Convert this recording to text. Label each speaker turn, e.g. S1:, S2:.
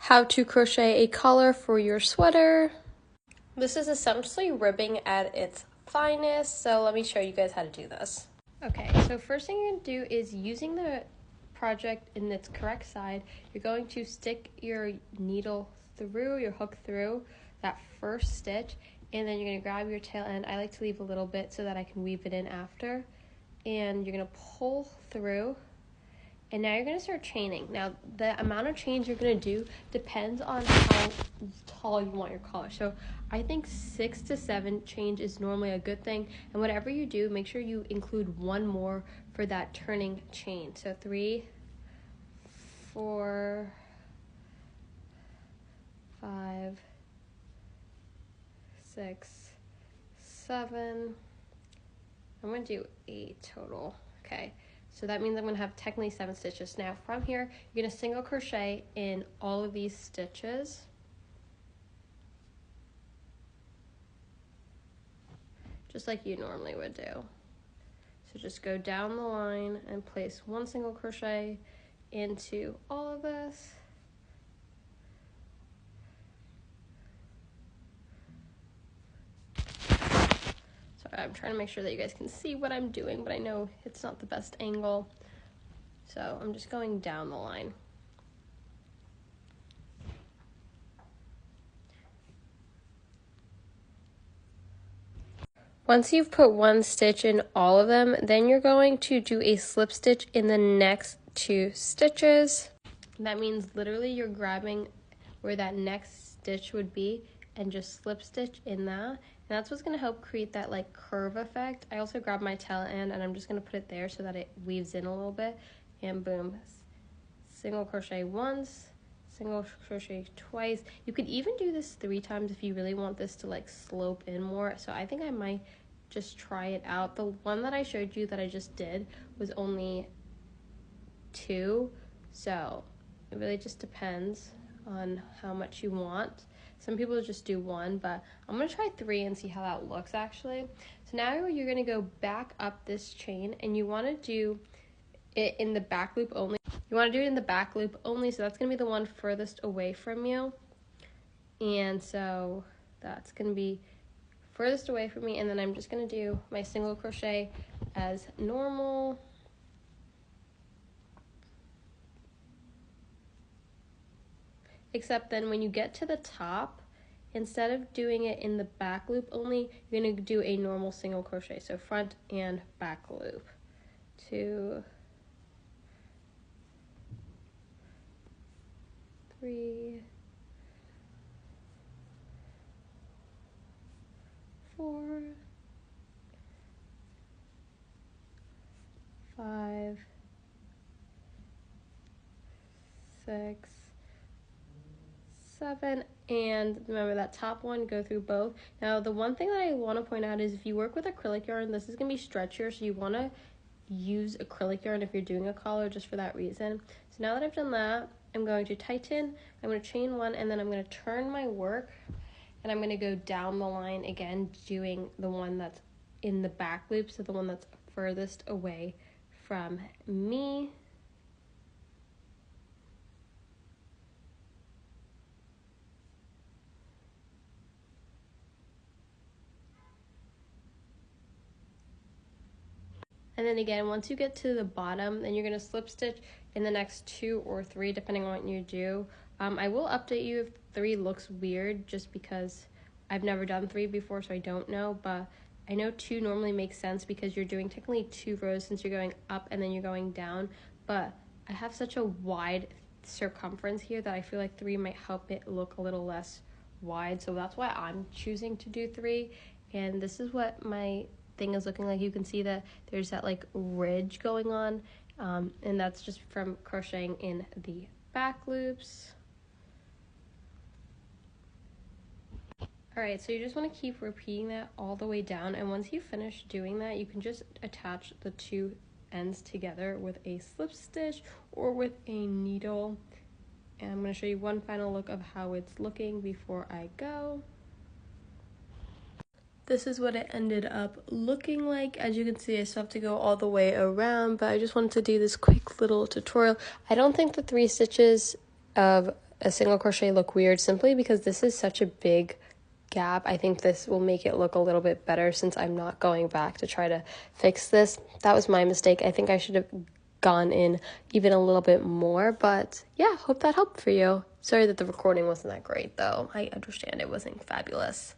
S1: how to crochet a collar for your sweater. This is essentially ribbing at its finest, so let me show you guys how to do this. Okay, so first thing you're going to do is, using the project in its correct side, you're going to stick your needle through, your hook through that first stitch, and then you're going to grab your tail end. I like to leave a little bit so that I can weave it in after, and you're going to pull through, and now you're going to start chaining. Now the amount of chains you're going to do depends on how tall you want your collar. So I think 6 to 7 chains is normally a good thing, and whatever you do, make sure you include one more for that turning chain. So 3, 4, 5, 6, 7. I'm going to do 8 total. Okay, so that means I'm going to have technically 7 stitches. Now from here, you're going to single crochet in all of these stitches. Just like you normally would do. So just go down the line and place 1 single crochet into all of this. Sorry, I'm trying to make sure that you guys can see what I'm doing, but I know it's not the best angle. So I'm just going down the line. Once you've put 1 stitch in all of them, then you're going to do a slip stitch in the next 2 stitches. That means literally you're grabbing where that next stitch would be and just slip stitch in that. And that's what's going to help create that like curve effect. I also grabbed my tail end and I'm just going to put it there so that it weaves in a little bit. And boom, single crochet once, single crochet twice. You could even do this 3 times if you really want this to like slope in more. So I think I might just try it out. The one that I showed you that I just did was only 2, so it really just depends on how much you want. Some people just do 1, but I'm going to try 3 and see how that looks actually. So now you're going to go back up this chain, and you want to do it in the back loop only. You want to do it in the back loop only, so that's going to be the one furthest away from you. And so that's going to be furthest away from me, and then I'm just going to do my single crochet as normal. Except then when you get to the top, instead of doing it in the back loop only, you're going to do a normal single crochet. So front and back loop. 2, 3, 4, 5, 6, 7, and remember that top one, go through both. Now the one thing that I want to point out is if you work with acrylic yarn, this is going to be stretchier, so you want to use acrylic yarn if you're doing a collar, just for that reason. So now that I've done that, I'm going to tighten, I'm going to chain 1, and then I'm going to turn my work, and I'm going to go down the line again, doing the one that's in the back loop, so the one that's furthest away from me. And then again, once you get to the bottom, then you're going to slip stitch in the next 2 or 3, depending on what you do. I will update you if 3 looks weird, just because I've never done 3 before, so I don't know. But I know 2 normally makes sense because you're doing technically 2 rows since you're going up and then you're going down. But I have such a wide circumference here that I feel like 3 might help it look a little less wide. So that's why I'm choosing to do 3. And this is what my thing is looking like. You can see that there's that like ridge going on, and that's just from crocheting in the back loops. Alright, so you just want to keep repeating that all the way down, and once you finish doing that, you can just attach the 2 ends together with a slip stitch or with a needle. And I'm going to show you one final look of how it's looking before I go. This is what it ended up looking like. As you can see, I still have to go all the way around, but I just wanted to do this quick little tutorial. I don't think the 3 stitches of a single crochet look weird simply because this is such a big gap. I think this will make it look a little bit better since I'm not going back to try to fix this. That was my mistake. I think I should have gone in even a little bit more, but yeah, hope that helped for you. Sorry that the recording wasn't that great though. I understand it wasn't fabulous.